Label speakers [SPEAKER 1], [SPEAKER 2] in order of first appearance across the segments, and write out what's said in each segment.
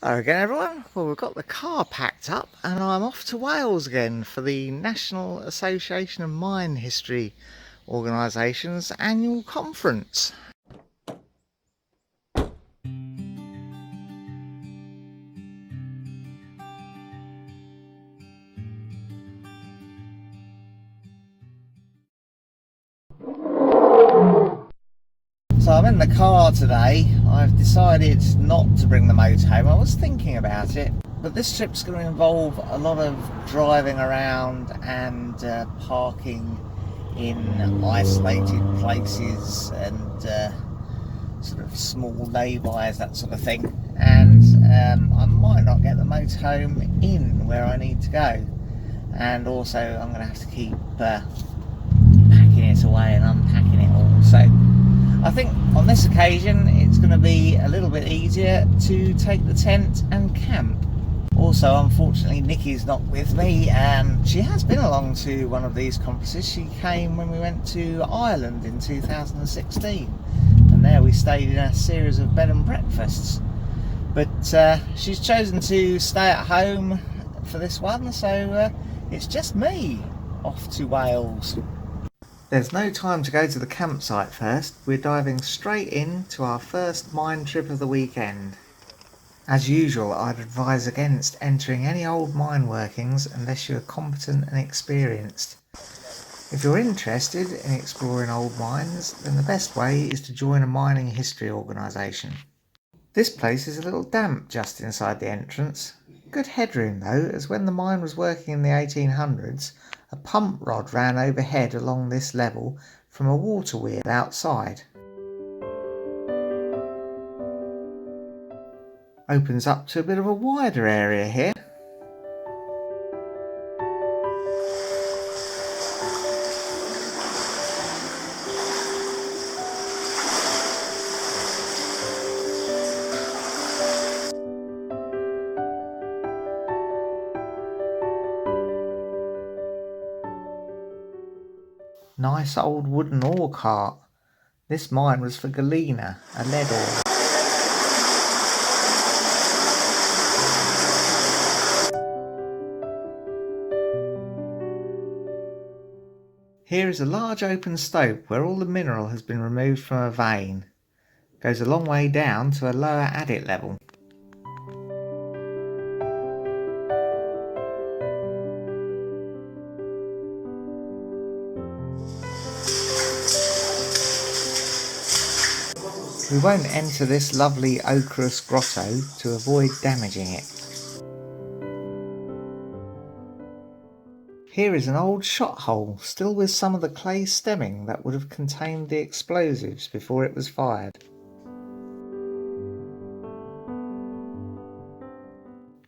[SPEAKER 1] Hello again everyone. Well, we've got the car packed up and I'm off to Wales again for the National Association of Mine History Organisation's annual conference. So I'm in the car today. I've decided not to bring the motorhome. I was thinking about it, but this trip's going to involve a lot of driving around and parking in isolated places and sort of small laybys, that sort of thing. And I might not get the motorhome in where I need to go. And also I'm going to have to keep packing it away and unpacking it all. So I think on this occasion it's going to be a little bit easier to take the tent and camp. Also, unfortunately, Nikki's not with me. She has been along to one of these conferences. She came when we went to Ireland in 2016, and there we stayed in a series of bed and breakfasts. But she's chosen to stay at home for this one, so it's just me off to Wales. There's no time to go to the campsite first. We're diving straight into our first mine trip of the weekend. As usual, I'd advise against entering any old mine workings unless you're competent and experienced. If you're interested in exploring old mines, then the best way is to join a mining history organisation. This place is a little damp just inside the entrance. Good headroom though, as when the mine was working in the 1800s, a pump rod ran overhead along this level from a water wheel outside. Opens up to a bit of a wider area here. Nice old wooden ore cart. This mine was for galena, a lead ore. Here is a large open stope where all the mineral has been removed from a vein. Goes a long way down to a lower adit level. We won't enter this lovely ochreous grotto to avoid damaging it. Here is an old shot hole, still with some of the clay stemming that would have contained the explosives before it was fired.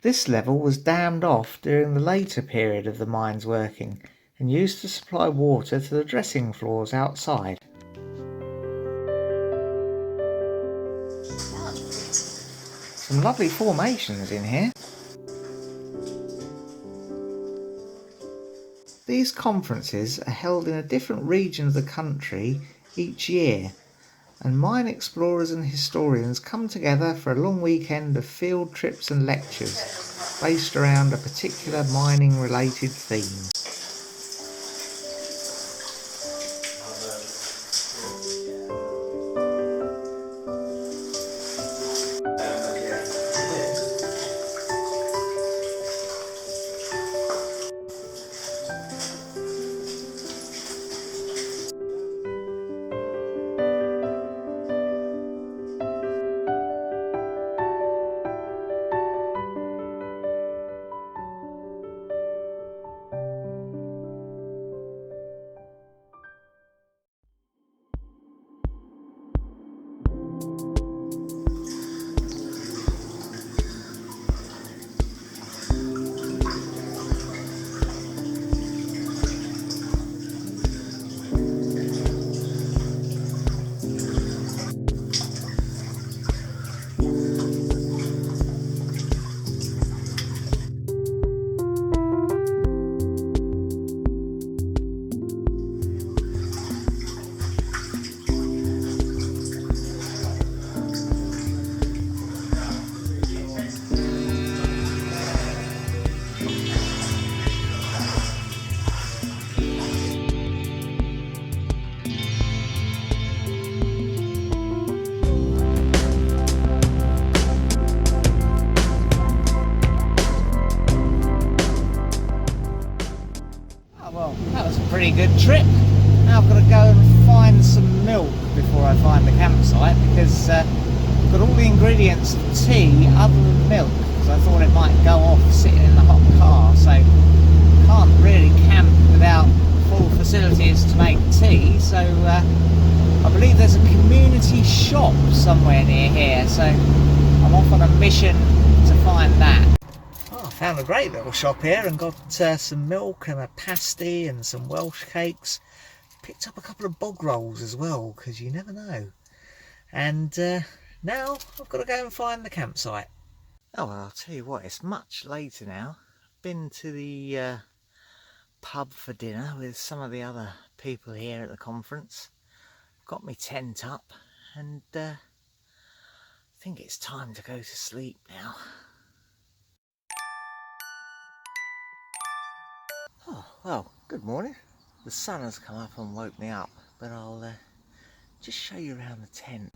[SPEAKER 1] This level was dammed off during the later period of the mine's working and used to supply water to the dressing floors outside. Some lovely formations in here. These conferences are held in a different region of the country each year, and mine explorers and historians come together for a long weekend of field trips and lectures based around a particular mining related theme. good trip. Now I've got to go and find some milk before I find the campsite, because I've got all the ingredients of tea other than milk, because I thought it might go off sitting in the hot car, so can't really camp without full facilities to make tea. So I believe there's a community shop somewhere near here, so I'm off on a mission to find that. Oh, I found a great little shop here and got some milk and a pasty and some Welsh cakes. Picked up a couple of bog rolls as well, because you never know. And now I've got to go and find the campsite. Oh, well, I'll tell you what, it's much later now. Been to the pub for dinner with some of the other people here at the conference. Got my tent up, and I think it's time to go to sleep now. Oh, well, good morning. The sun has come up and woke me up, but I'll just show you around the tent.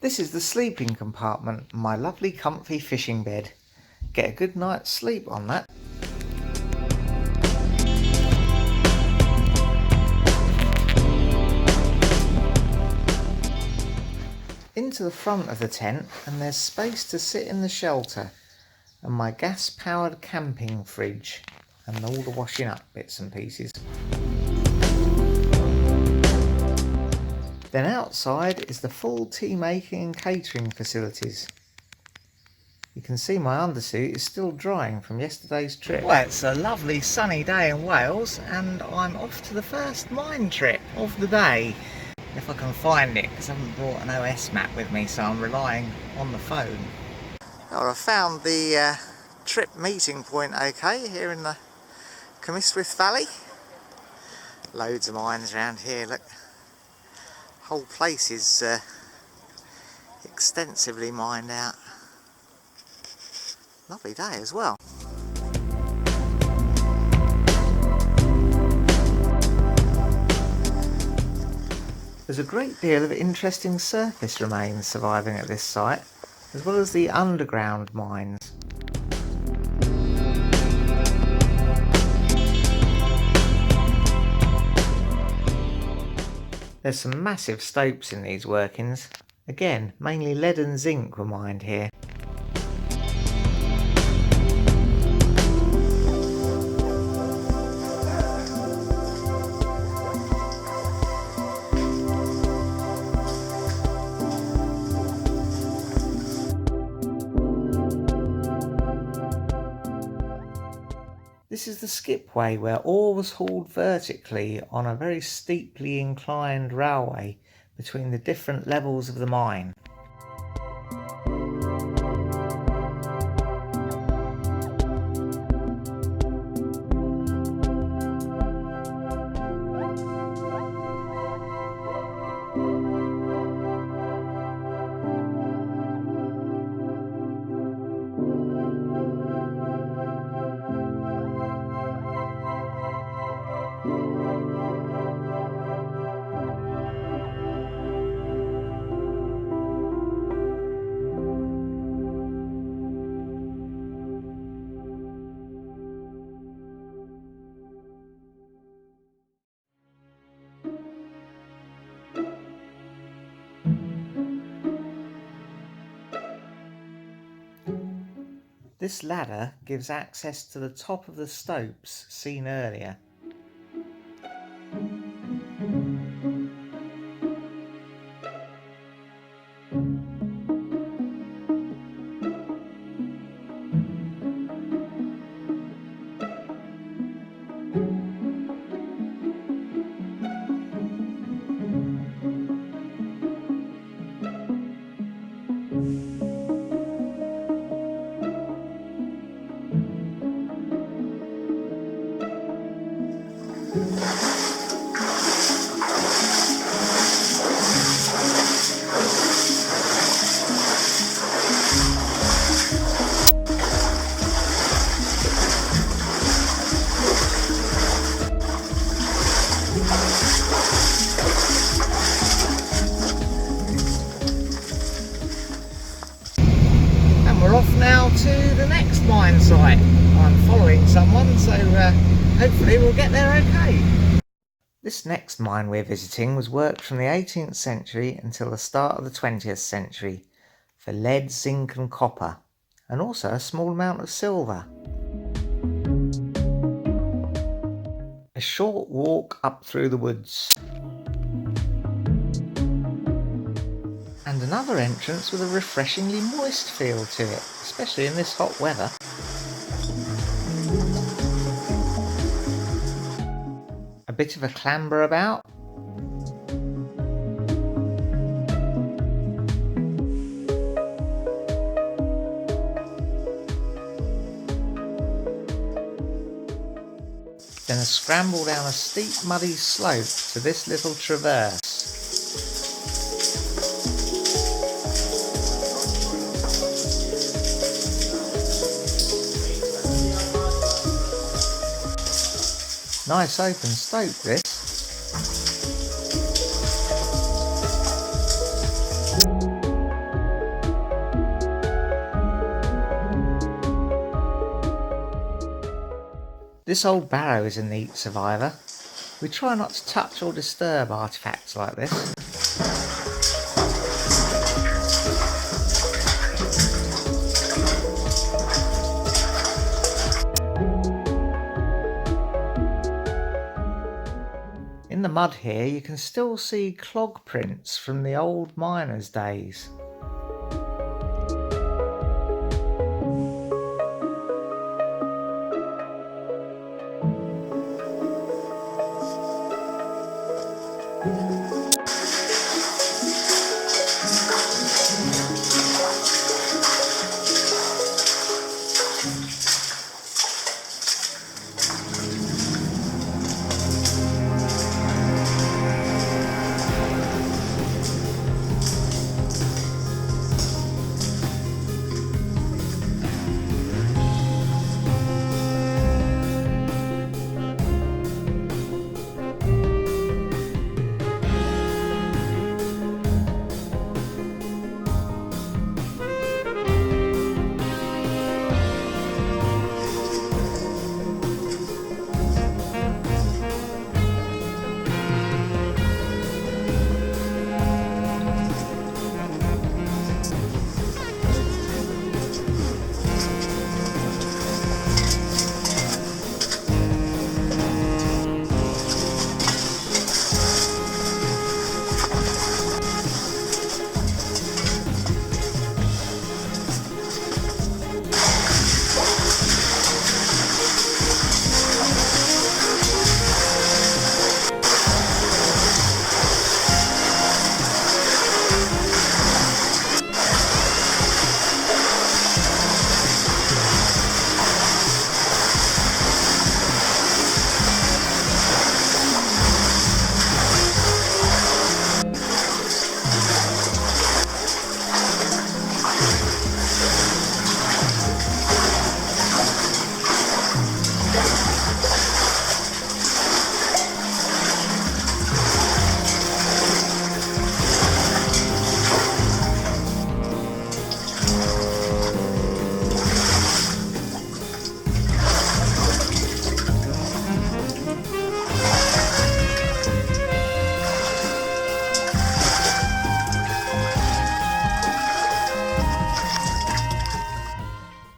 [SPEAKER 1] This is the sleeping compartment, my lovely comfy fishing bed. Get a good night's sleep on that. Into the front of the tent, and there's space to sit in the shelter, and my gas powered camping fridge and all the washing up bits and pieces. Then outside is the full tea making and catering facilities. You can see my undersuit is still drying from yesterday's trip. Well, it's a lovely sunny day in Wales, and I'm off to the first mine trip of the day. If I can find it, because I haven't brought an OS map with me, so I'm relying on the phone. Well, I found the trip meeting point okay here in the Cymyswith Valley. Loads of mines around here, look. Whole place is extensively mined out. Lovely day as well. There's a great deal of interesting surface remains surviving at this site, as well as the underground mines. There's some massive stopes in these workings. Again, mainly lead and zinc were mined here. This is the skipway where ore was hauled vertically on a very steeply inclined railway between the different levels of the mine. This ladder gives access to the top of the stopes seen earlier. now to the next mine site. I'm following someone, so hopefully we'll get there okay. This next mine we're visiting was worked from the 18th century until the start of the 20th century for lead, zinc and copper, and also a small amount of silver. A short walk up through the woods. And another entrance with a refreshingly moist feel to it, especially in this hot weather. A bit of a clamber about. Then a scramble down a steep muddy slope to this little traverse. Nice open stope this. This old barrow is a neat survivor. We try not to touch or disturb artefacts like this. In the mud here you can still see clog prints from the old miners' days.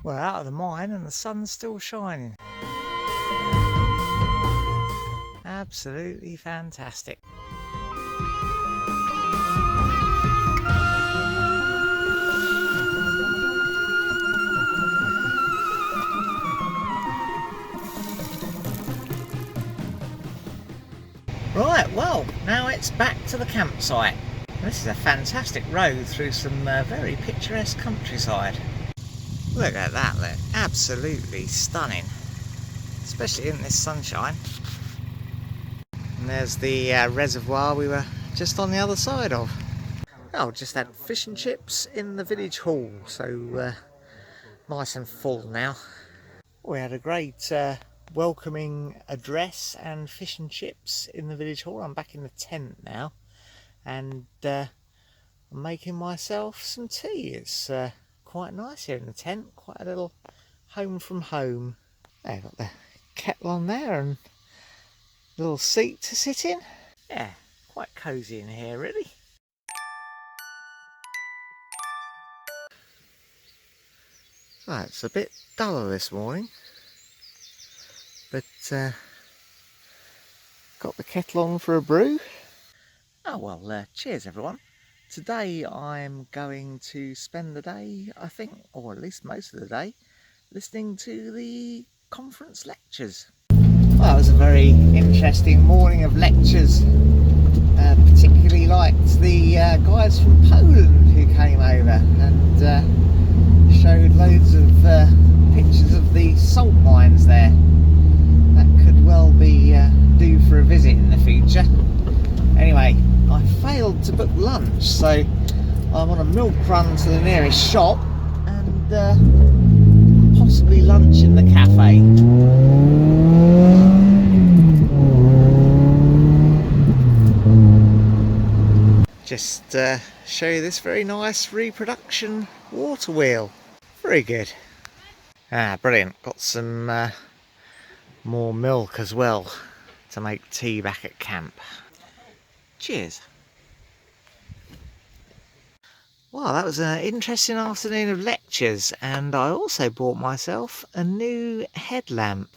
[SPEAKER 1] We're out of the mine and the sun's still shining. Absolutely fantastic. Right, well, now it's back to the campsite. This is a fantastic road through some very picturesque countryside. Look at that, look, absolutely stunning, especially in this sunshine. And there's the reservoir we were just on the other side of. Oh, just had fish and chips in the village hall, so nice and full now. We had a great welcoming address and fish and chips in the village hall. I'm back in the tent now, and I'm making myself some tea. It's quite nice here in the tent. Quite a little home from home. There, got the kettle on there and a little seat to sit in. Yeah, quite cosy in here really. Right, it's a bit duller this morning, but got the kettle on for a brew. Oh well, cheers everyone. Today I'm going to spend the day, I think, or at least most of the day, listening to the conference lectures. Well, it was a very interesting morning of lectures. Particularly liked the guys from Poland who came over and showed loads of pictures of the salt mines there. That could well be due for a visit in the future. Anyway, I failed to book lunch, so I'm on a milk run to the nearest shop and possibly lunch in the cafe. Just show you this very nice reproduction water wheel. Very good. Ah, brilliant. Got some more milk as well to make tea back at camp. Cheers. Well, that was an interesting afternoon of lectures, and I also bought myself a new headlamp.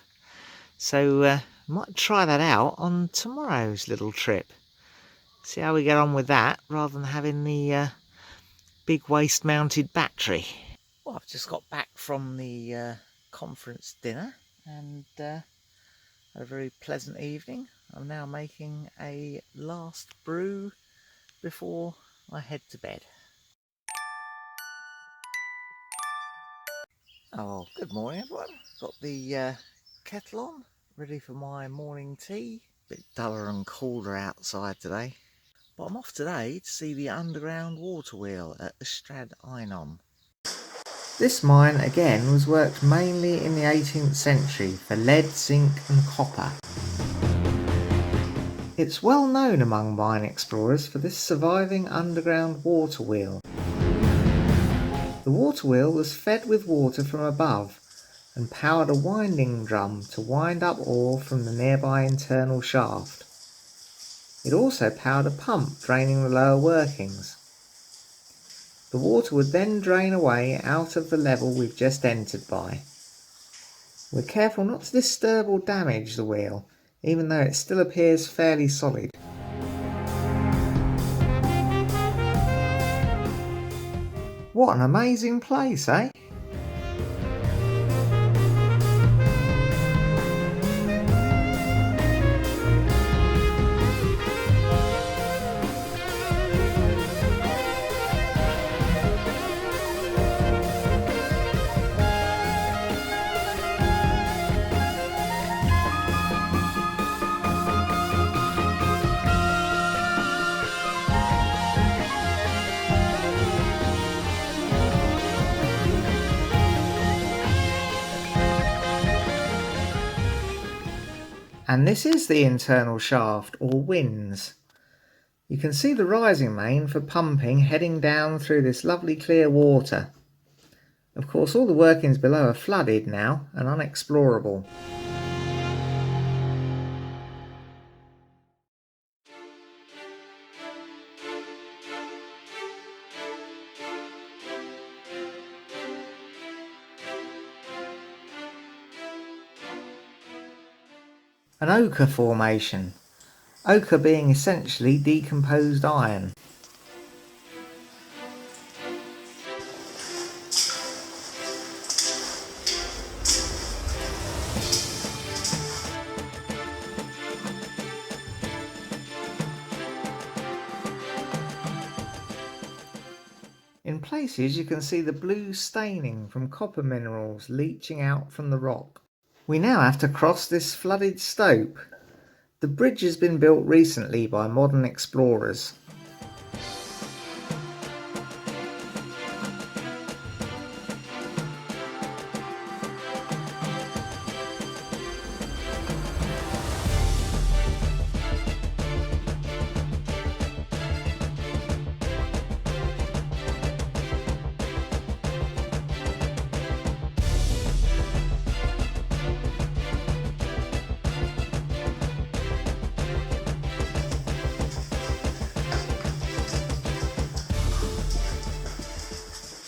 [SPEAKER 1] So might try that out on tomorrow's little trip. See how we get on with that, rather than having the big waist-mounted battery. Well, I've just got back from the conference dinner and had a very pleasant evening. I'm now making a last brew before I head to bed. Oh, good morning everyone. Got the kettle on, ready for my morning tea. A bit duller and colder outside today. But I'm off today to see the underground water wheel at Ttxela Einon. This mine again was worked mainly in the 18th century for lead, zinc and copper. It's well known among mine explorers for this surviving underground water wheel. The water wheel was fed with water from above and powered a winding drum to wind up ore from the nearby internal shaft. It also powered a pump draining the lower workings. The water would then drain away out of the level we've just entered by. We're careful not to disturb or damage the wheel, even though it still appears fairly solid. What an amazing place, eh? And this is the internal shaft, or winze. You can see the rising main for pumping heading down through this lovely clear water. Of course, all the workings below are flooded now and unexplorable. An ochre formation, ochre being essentially decomposed iron. In places you can see the blue staining from copper minerals leaching out from the rock. We now have to cross this flooded stope. The bridge has been built recently by modern explorers.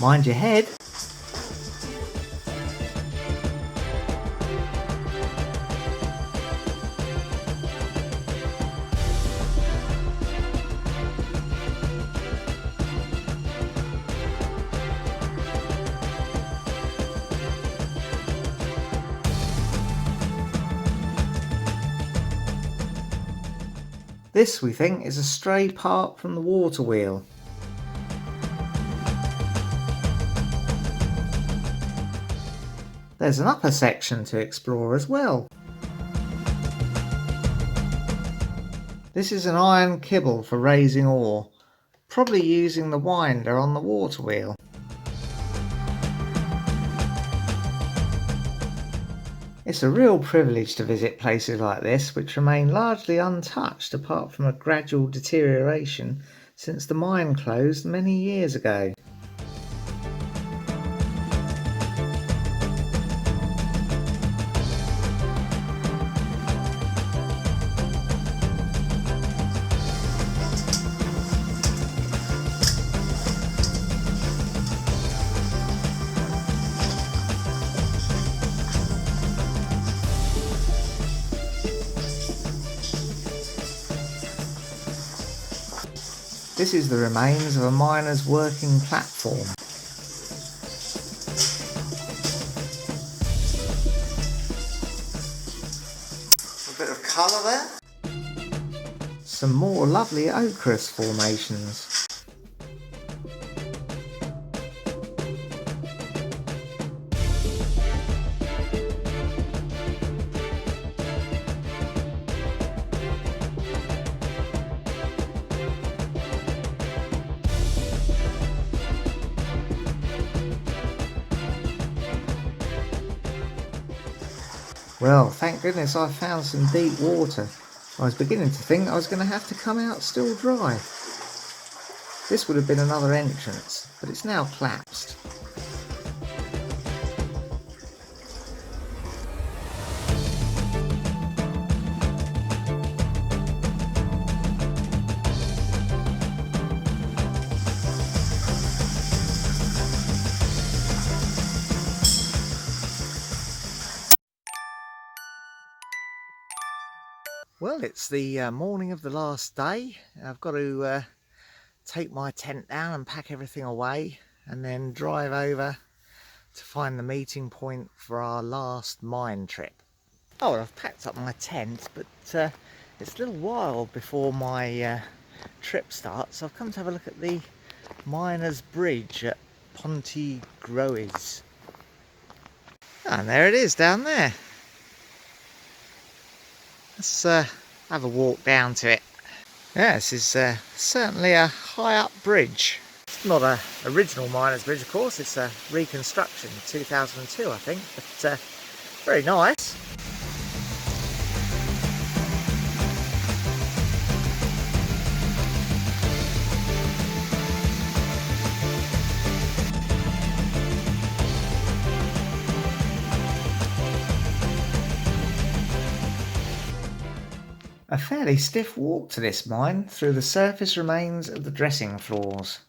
[SPEAKER 1] Mind your head. This, we think, is a stray part from the water wheel. There's an upper section to explore as well. This is an iron kibble for raising ore, probably using the winder on the water wheel. It's a real privilege to visit places like this, which remain largely untouched apart from a gradual deterioration since the mine closed many years ago. This is the remains of a miner's working platform. A bit of colour there. Some more lovely ochreous formations. Well, thank goodness I found some deep water. I was beginning to think I was going to have to come out still dry. This would have been another entrance, but it's now collapsed. Well, it's the morning of the last day. I've got to take my tent down and pack everything away and then drive over to find the meeting point for our last mine trip. Oh, I've packed up my tent, but it's a little while before my trip starts, so I've come to have a look at the Miners' Bridge at Ttxela. And there it is down there. Let's have a walk down to it. Yeah, this is certainly a high up bridge. It's not an original Miners' Bridge, of course, it's a reconstruction, 2002 I think, but very nice. A fairly stiff walk to this mine through the surface remains of the dressing floors.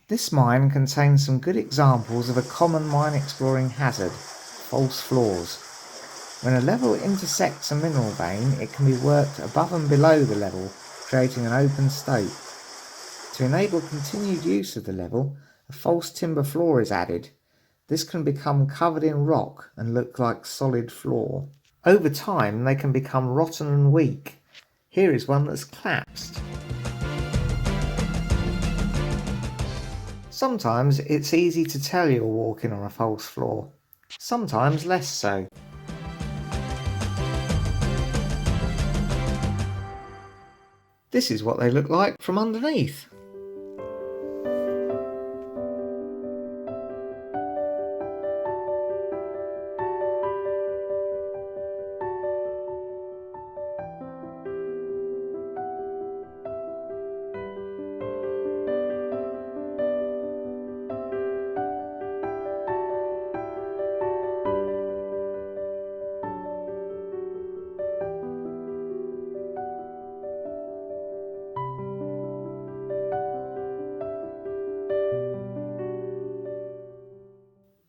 [SPEAKER 1] This mine contains some good examples of a common mine exploring hazard, false floors. When a level intersects a mineral vein, it can be worked above and below the level, creating an open stope. To enable continued use of the level, a false timber floor is added. This can become covered in rock and look like solid floor. Over time, they can become rotten and weak. Here is one that's collapsed. Sometimes it's easy to tell you're walking on a false floor, sometimes less so. This is what they look like from underneath.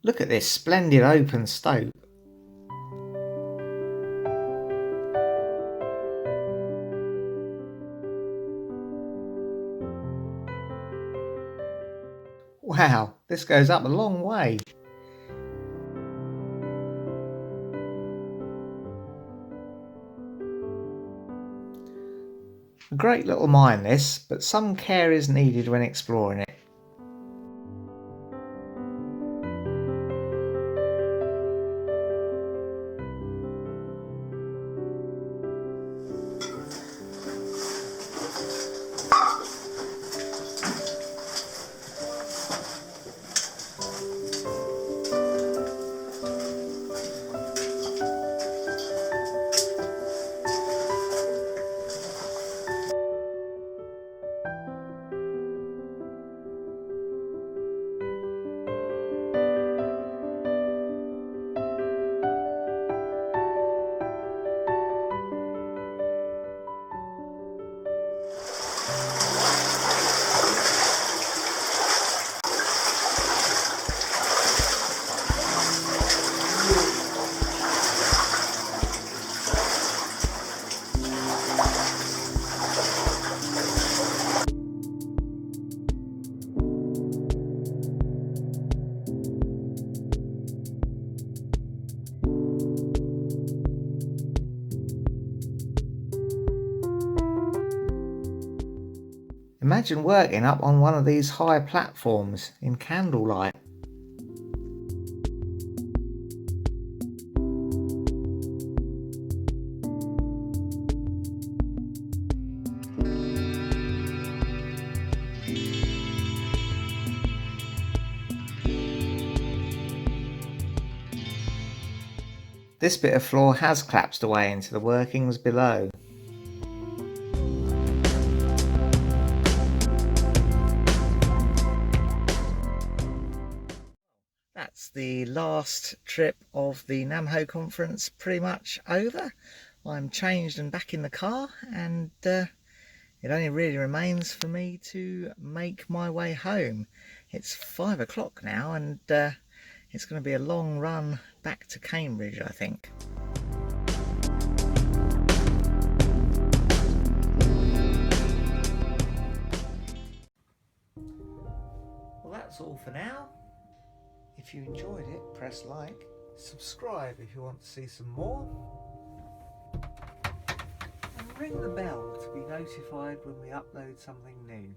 [SPEAKER 1] Look at this splendid open stope. Wow, this goes up a long way. A great little mine this, but some care is needed when exploring it. Imagine working up on one of these high platforms in candlelight. This bit of floor has collapsed away into the workings below. That's the last trip of the Namho conference pretty much over. I'm changed and back in the car, and it only really remains for me to make my way home. It's 5 o'clock now, and it's going to be a long run back to Cambridge, I think. Well, that's all for now. If you enjoyed it, press like, subscribe if you want to see some more, and ring the bell to be notified when we upload something new.